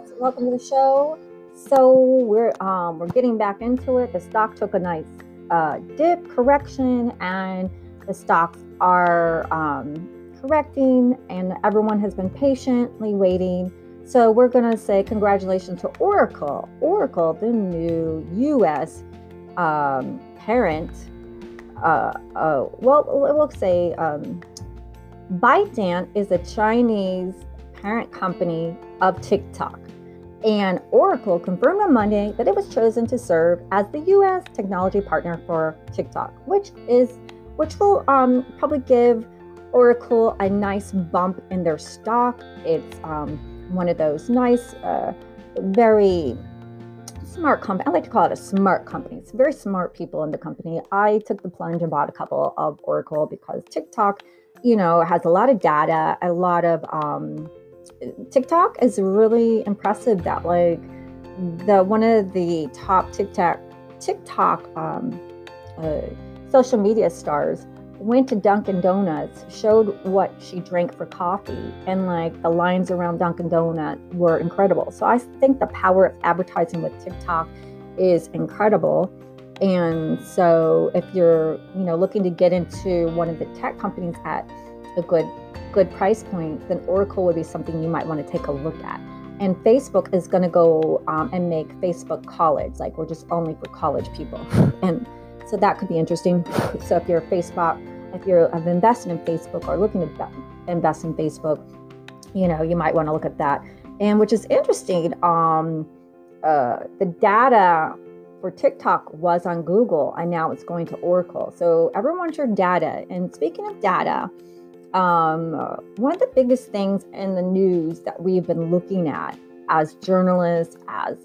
folks. Welcome to the show. So we're getting back into it. The stock took a nice dip correction, and the stocks are correcting, and everyone has been patiently waiting. So we're going to say congratulations to Oracle. Oracle, the new U.S. Parent. We'll say ByteDance is a Chinese parent company of TikTok, and Oracle confirmed on Monday that it was chosen to serve as the U.S. technology partner for TikTok, which will probably give Oracle a nice bump in their stock. It's one of those nice, very smart company. I like to call it a smart company. It's very smart people in the company. I took the plunge and bought a couple of Oracle because TikTok, has a lot of data, a lot of TikTok is really impressive that one of the top TikTok social media stars went to Dunkin' Donuts, showed what she drank for coffee, and the lines around Dunkin' Donuts were incredible. So I think the power of advertising with TikTok is incredible. And so if you're looking to get into one of the tech companies at a good price point, then Oracle would be something you might want to take a look at. And Facebook is going to go and make Facebook college, we're just only for college people. And so that could be interesting. So if you're if you're invested in Facebook or looking to invest in Facebook, you might want to look at that. And which is interesting, the data for TikTok was on Google, and now it's going to Oracle. So everyone wants your data. And speaking of data, one of the biggest things in the news that we've been looking at as journalists, as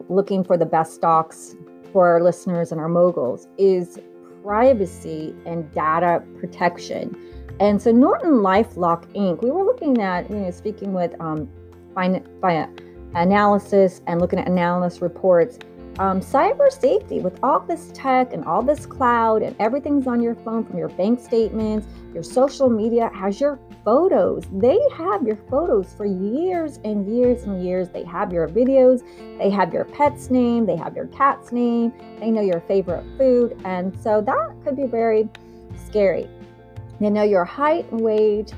looking for the best stocks for our listeners and our moguls, is privacy and data protection. And so Norton LifeLock Inc., we were looking at, speaking with analysis and looking at analyst reports, cyber safety with all this tech and all this cloud and everything's on your phone, from your bank statements, your social media has your photos. They have your photos for years and years and years. They have your videos, they have your pet's name, they have your cat's name, they know your favorite food. And so that could be very scary. They know your height and weight,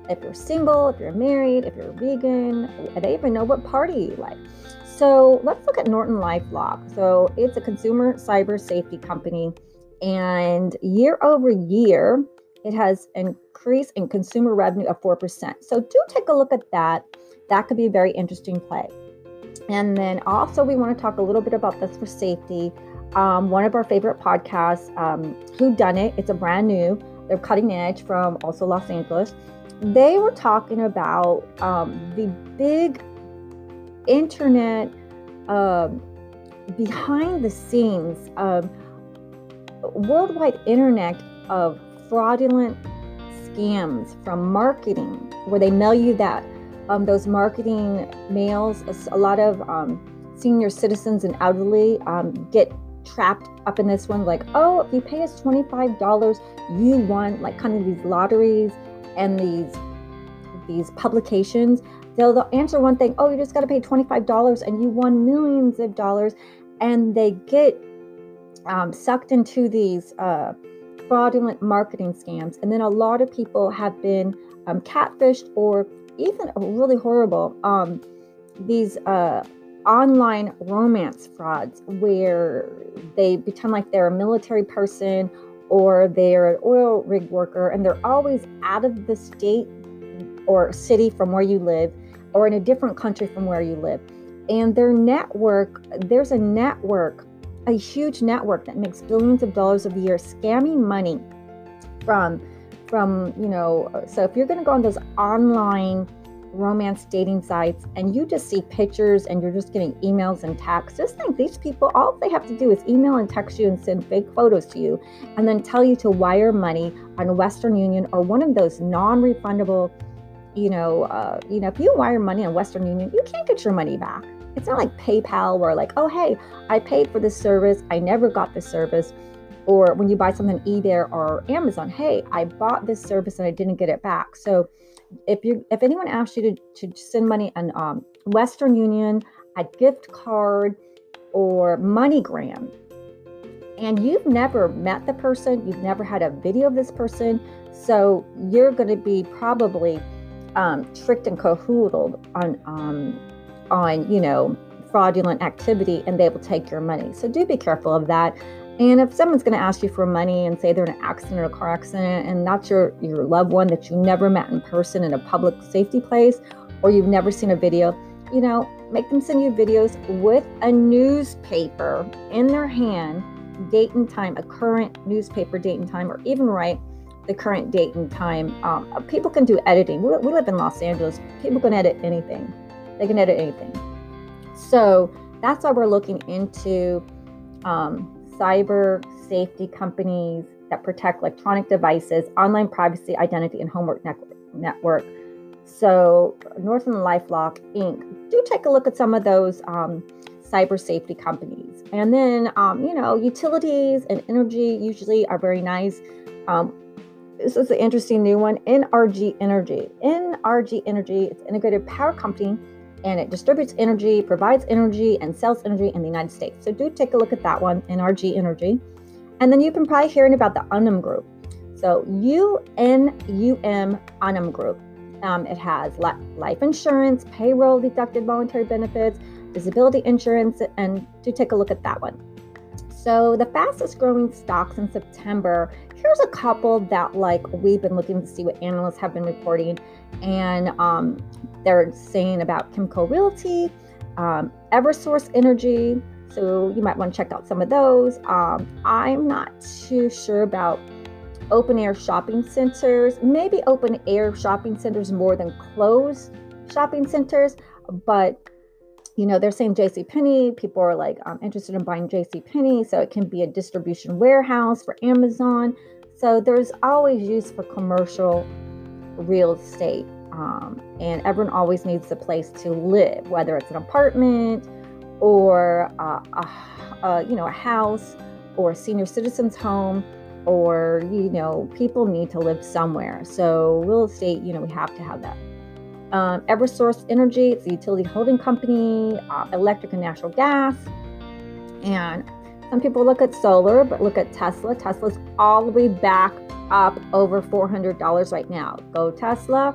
if you're single, if you're married, if you're vegan, they even know what party you like. So let's look at Norton LifeLock. So it's a consumer cyber safety company, and year over year, it has increased in consumer revenue of 4%. So do take a look at that. That could be a very interesting play. And then also we want to talk a little bit about this for safety. One of our favorite podcasts, Who Done It? It's a brand new. They're cutting edge from also Los Angeles. They were talking about the big internet behind the scenes worldwide internet of fraudulent scams from marketing, where they mail you that those marketing mails. A lot of senior citizens and elderly get trapped up in this one, if you pay us $25, you won, kind of these lotteries and these publications. They'll answer one thing, you just got to pay $25 and you won millions of dollars. And they get sucked into these fraudulent marketing scams. And then a lot of people have been catfished, or even really horrible, these online romance frauds, where they pretend like they're a military person or they're an oil rig worker, and they're always out of the state or city from where you live, or in a different country from where you live. And there's a huge network that makes billions of dollars a year scamming money from so if you're going to go on those online romance dating sites and you just see pictures and you're just getting emails and texts, just think these people, all they have to do is email and text you and send fake photos to you and then tell you to wire money on Western Union or one of those non-refundable, if you wire money on Western Union, you can't get your money back. It's not like PayPal where oh, hey, I paid for this service, I never got the service. or when you buy something on eBay or Amazon, hey, I bought this service and I didn't get it back. So if anyone asks you to send money on Western Union, a gift card, or MoneyGram, and you've never met the person, you've never had a video of this person, so you're going to be probably tricked and cahoodled on fraudulent activity, and they will take your money. So do be careful of that. And if someone's going to ask you for money and say they're in an accident or a car accident, and that's your loved one that you never met in person in a public safety place, or you've never seen a video, make them send you videos with a newspaper in their hand, date and time, a current newspaper date and time, or even write the current date and time. People can do editing. We live in Los Angeles. People can edit anything. They can edit anything. So that's why we're looking into cyber safety companies that protect electronic devices, online privacy, identity, and homework network. So Northern LifeLock Inc. Do take a look at some of those cyber safety companies. And then, utilities and energy usually are very nice. This is an interesting new one, NRG Energy. NRG Energy, it's an integrated power company, and it distributes energy, provides energy, and sells energy in the United States. So do take a look at that one, NRG Energy. And then you've been probably hearing about the Unum Group. So UNUM Unum Group. It has life insurance, payroll deducted voluntary benefits, disability insurance, and do take a look at that one. So the fastest growing stocks in September, here's a couple that we've been looking to see what analysts have been reporting. And they're saying about Kimco Realty, Eversource Energy. So you might want to check out some of those. I'm not too sure about open air shopping centers, maybe open air shopping centers more than closed shopping centers, but they're saying JCPenney, people are interested in buying JCPenney, so it can be a distribution warehouse for Amazon. So there's always use for commercial real estate, and everyone always needs a place to live, whether it's an apartment or a house or a senior citizen's home, or people need to live somewhere. So real estate, we have to have that. Eversource Energy, it's a utility holding company, electric and natural gas. And some people look at solar, but look at Tesla. Tesla's all the way back up over $400 right now. Go Tesla.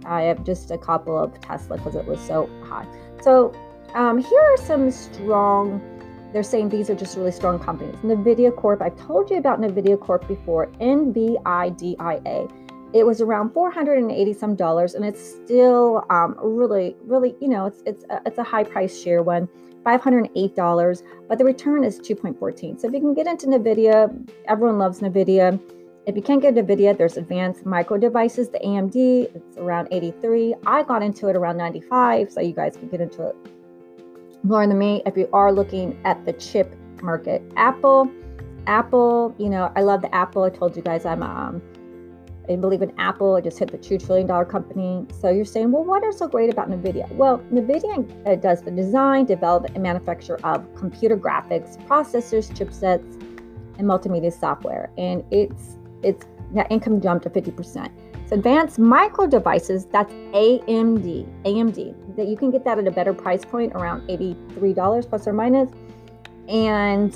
I have just a couple of Tesla because it was so high. So here are some strong, they're saying these are just really strong companies. NVIDIA Corp, I've told you about NVIDIA Corp before, NVIDIA. It was around $480 some, and it's still really, it's a high price share one, $508, but the return is 2.14. So if you can get into NVIDIA, everyone loves NVIDIA. If you can't get NVIDIA, there's Advanced Micro Devices, the AMD, it's around 83. I got into it around 95, so you guys can get into it more than me if you are looking at the chip market. Apple, I love the Apple. I told you guys I believe in Apple. It just hit the $2 trillion company. So you're saying, well, what is so great about NVIDIA? Well, NVIDIA does the design, development, and manufacture of computer graphics, processors, chipsets, and multimedia software. And its net income jumped to 50%. So Advanced Micro Devices, that's AMD, that you can get that at a better price point, around $83 plus or minus. And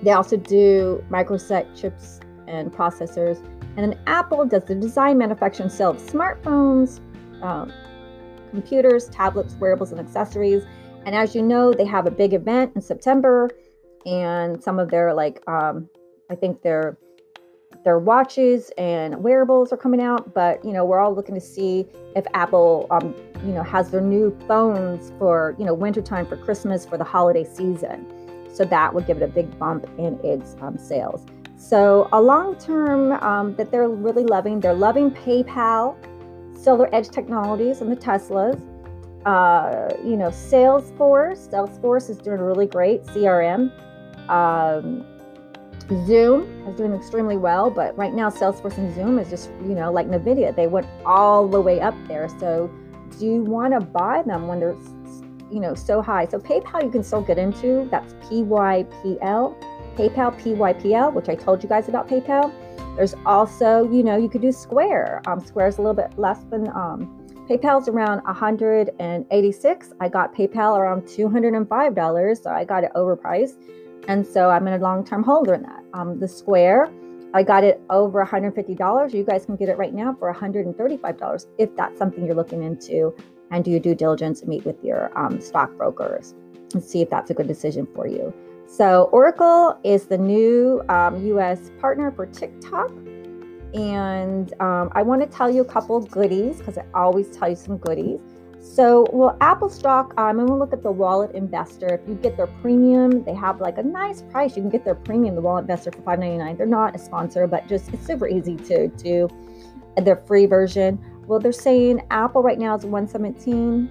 they also do microset chips and processors. And then Apple does the design, manufacture, and sale of smartphones, computers, tablets, wearables, and accessories. And as you know, they have a big event in September, and some of their I think their watches and wearables are coming out. But we're all looking to see if Apple has their new phones for wintertime, for Christmas, for the holiday season. So that would give it a big bump in its sales. So a long-term that they're really loving. They're loving PayPal, Solar Edge Technologies, and the Teslas. Salesforce is doing really great. CRM. Zoom is doing extremely well, but right now Salesforce and Zoom is just, like NVIDIA. They went all the way up there. So do you want to buy them when they're so high. So PayPal you can still get into. That's PYPL. PayPal, PYPL, which I told you guys about PayPal. There's also, you could do Square. Square's a little bit less than PayPal's around 186. I got PayPal around $205, so I got it overpriced. And so I'm a long-term holder in that. The Square, I got it over $150. You guys can get it right now for $135 if that's something you're looking into, and do your due diligence and meet with your stockbrokers and see if that's a good decision for you. So Oracle is the new U.S. partner for TikTok. And I want to tell you a couple goodies, because I always tell you some goodies. So, Apple stock, I'm going to look at the Wallet Investor. If you get their premium, they have like a nice price. You can get their premium, the Wallet Investor, for $5.99. They're not a sponsor, but just it's super easy to do. Their free version. Well, they're saying Apple right now is 117.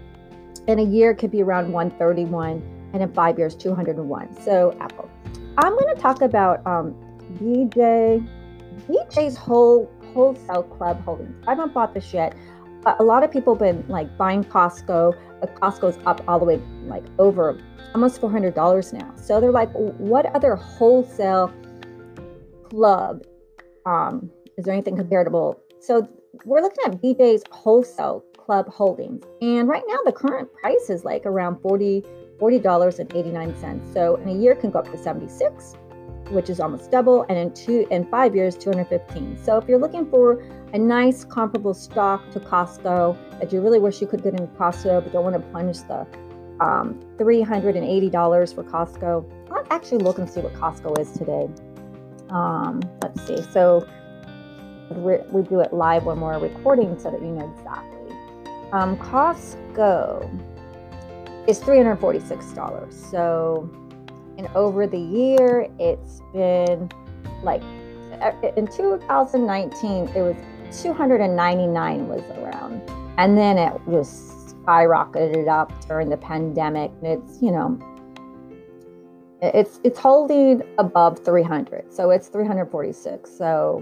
In a year, it could be around 131. And in 5 years, 201. So Apple. I'm going to talk about BJ's Wholesale Club Holdings. I haven't bought this yet. A lot of people have been like buying Costco. Costco's up all the way like over almost $400 now. So they're like, what other wholesale club is there anything comparable? So we're looking at BJ's Wholesale Club Holdings, and right now the current price is like around $40.89. So in a year it can go up to 76, which is almost double, and in 5 years, 215. So if you're looking for a nice comparable stock to Costco that you really wish you could get into Costco, but don't want to plunge the $380 for Costco, let's actually look and see what Costco is today. Let's see. So we do it live when we're recording so that you know exactly. Costco is $346. So, and over the year, it's been like, in 2019, it was 299 was around. And then it just skyrocketed up during the pandemic. And it's holding above 300. So it's 346. So,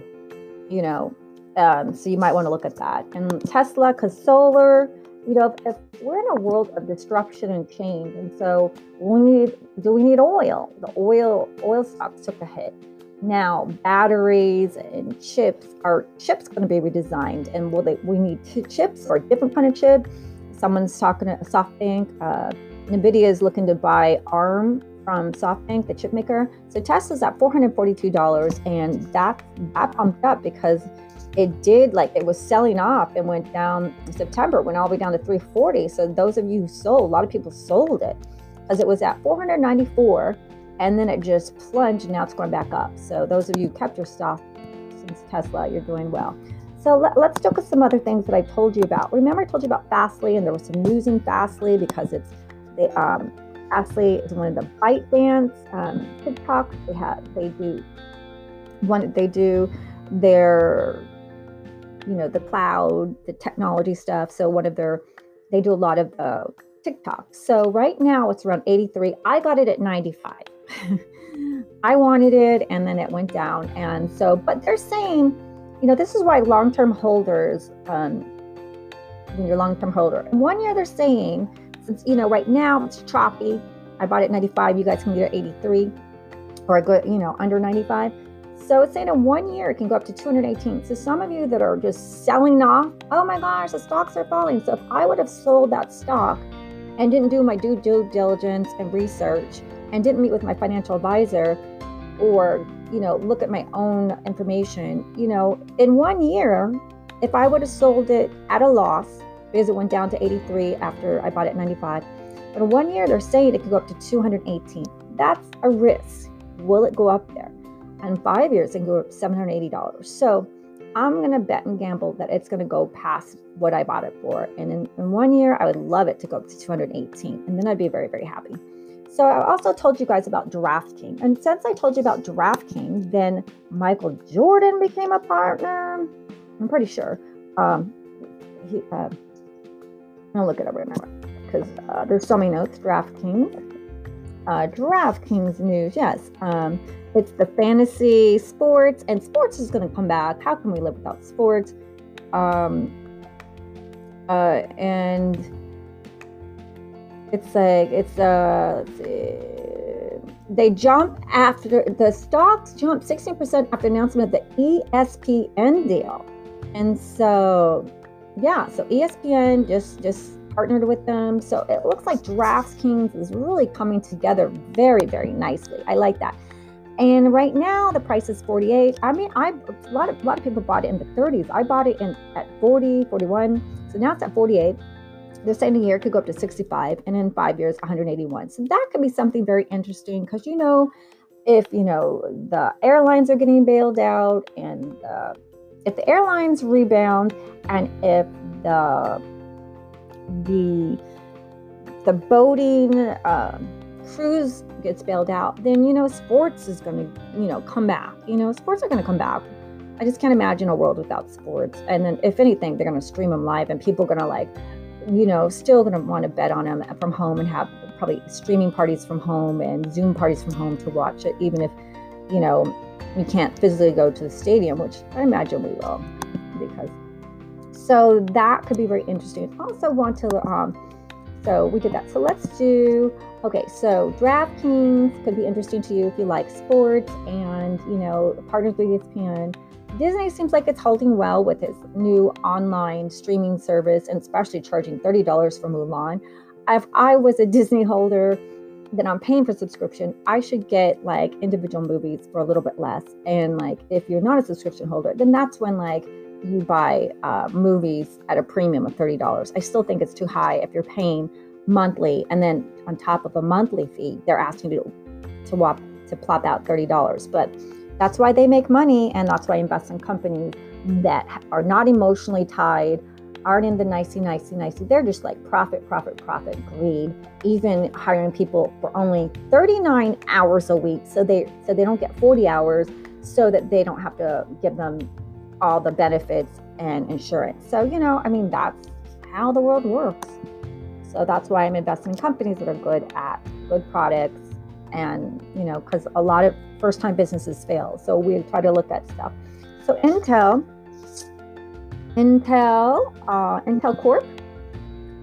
so you might want to look at that. And Tesla, because solar, if we're in a world of disruption and change, and so do we need oil? The oil stocks took a hit. Now batteries and chips going to be redesigned, and we need chips or a different kind of chip? Someone's talking to SoftBank. Nvidia is looking to buy ARM from SoftBank, the chip maker. So Tesla's at $442, and that pumped up because it was selling off and went down in September, went all the way down to 340. So those of you who sold, a lot of people sold it because it was at 494, and then it just plunged, and now it's going back up. So those of you who kept your stock since Tesla, you're doing well. So let's look at some other things that I told you about. Remember I told you about Fastly, and there was some news in Fastly because Fastly is one of the ByteDance TikTok. They do their the cloud, the technology stuff. So they do a lot of TikTok. So right now it's around 83. I got it at 95. I wanted it, and then it went down. And so, but they're saying, this is why long-term holders, when you're a long-term holder, in 1 year they're saying, since, right now it's choppy, I bought it at 95, you guys can get it at 83, or under 95. So it's saying in 1 year it can go up to 218. So some of you that are just selling off, oh my gosh, the stocks are falling. So if I would have sold that stock and didn't do my due diligence and research and didn't meet with my financial advisor, or look at my own information, in 1 year, if I would have sold it at a loss because it went down to 83 after I bought it at 95, but in 1 year they're saying it could go up to 218. That's a risk. Will it go up there? And 5 years it can go up $780. So I'm going to bet and gamble that it's going to go past what I bought it for. And in 1 year, I would love it to go up to 218. And then I'd be very, very happy. So I also told you guys about Draftkings. And since I told you about Draftkings, then Michael Jordan became a partner. I'm pretty sure. I'll look it up, remember, because there's so many notes. Draftkings news, yes. It's the fantasy sports, and sports is going to come back. How can we live without sports? And let's see. They jump after the stocks jumped 16% after announcement of the ESPN deal. And so, yeah, so ESPN just partnered with them. So it looks like Draftkings is really coming together very, very nicely. I like that. And right now the price is 48. I mean, a lot of people bought it in the 30s. I bought it at 40, 41. So now it's at 48. They're saying a year could go up to 65, and in 5 years, 181. So that could be something very interesting because, if, the airlines are getting bailed out, and if the airlines rebound, and if the boating cruise gets bailed out, then, sports is going to, come back. Sports are going to come back. I just can't imagine a world without sports. And then if anything, they're going to stream them live, and people are going to still going to want to bet on them from home and have probably streaming parties from home and Zoom parties from home to watch it, even if, we can't physically go to the stadium, which I imagine we will, so that could be very interesting. Also want to, so we did that. So let's do, okay, so Draftkings could be interesting to you if you like sports and, partners with ESPN. Disney seems like it's holding well with its new online streaming service, and especially charging $30 for Mulan. If I was a Disney holder, then I'm paying for subscription, I should get individual movies for a little bit less. And if you're not a subscription holder, then that's when you buy movies at a premium of $30. I still think it's too high if you're paying monthly, and then on top of a monthly fee, they're asking you to plop out $30. But that's why they make money, and that's why I invest in companies that are not emotionally tied, aren't in the nicey. They're just profit, greed, even hiring people for only 39 hours a week. So they don't get 40 hours, so that they don't have to give them all the benefits and insurance. So, that's how the world works. So that's why I'm investing in companies that are good products. And, because a lot of first-time businesses fail. So we try to look at stuff. So Intel Corp,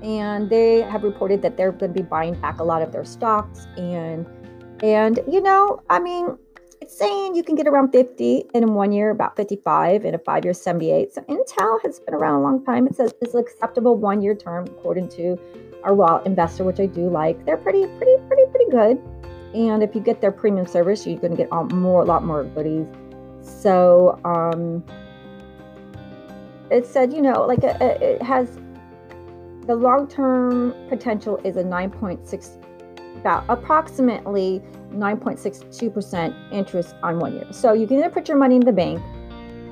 and they have reported that they're going to be buying back a lot of their stocks. And it's saying you can get around 50 in 1 year, about 55 in a 5 year, 78. So Intel has been around a long time. It says it's an acceptable 1 year term, according to our wallet investor, which I do like. They're pretty good. And if you get their premium service, you're going to get a lot more goodies. So it said, it has the long-term potential is about approximately 9.62% interest on 1 year. So you can either put your money in the bank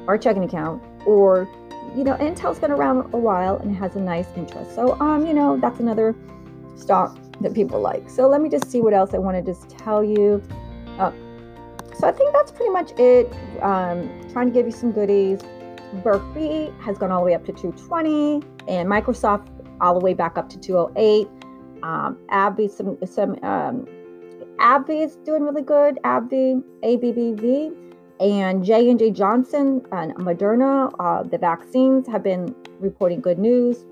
or checking account, or, Intel's been around a while and has a nice interest. So, that's another stock that people like. So let me just see what else I want to just tell you. So I think that's pretty much it. Trying to give you some goodies. Berkey has gone all the way up to 220, and Microsoft all the way back up to 208. AbbVie, AbbVie is doing really good. AbbVie, ABBV, and J&J Johnson and Moderna, the vaccines have been reporting good news.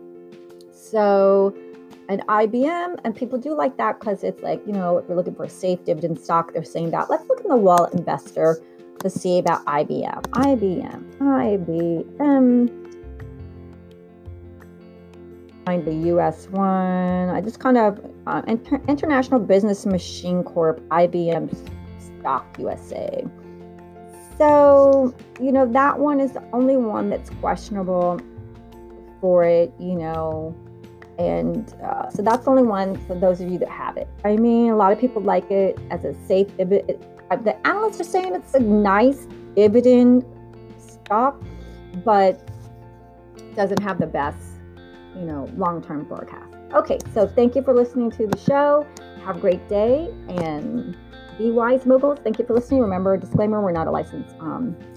So, and IBM, and people do like that because it's if you're looking for a safe dividend stock, they're saying that. Let's look in the wallet investor to see about IBM. Find the US one. I just kind of, International Business Machine Corp, IBM Stock USA. So, that one is the only one that's questionable for it, and so that's the only one for those of you that have it. I mean, a lot of people like it as a safe dividend. The analysts are saying it's a nice dividend stock, but doesn't have the best, long-term forecast. Okay, so thank you for listening to the show. Have a great day, and be wise, Moguls. Thank you for listening. Remember, disclaimer, we're not a licensed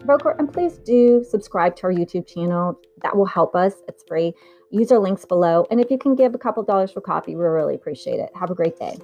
broker, and please do subscribe to our YouTube channel. That will help us. It's free. Use our links below, and if you can give a couple dollars for coffee, we really appreciate it. Have a great day.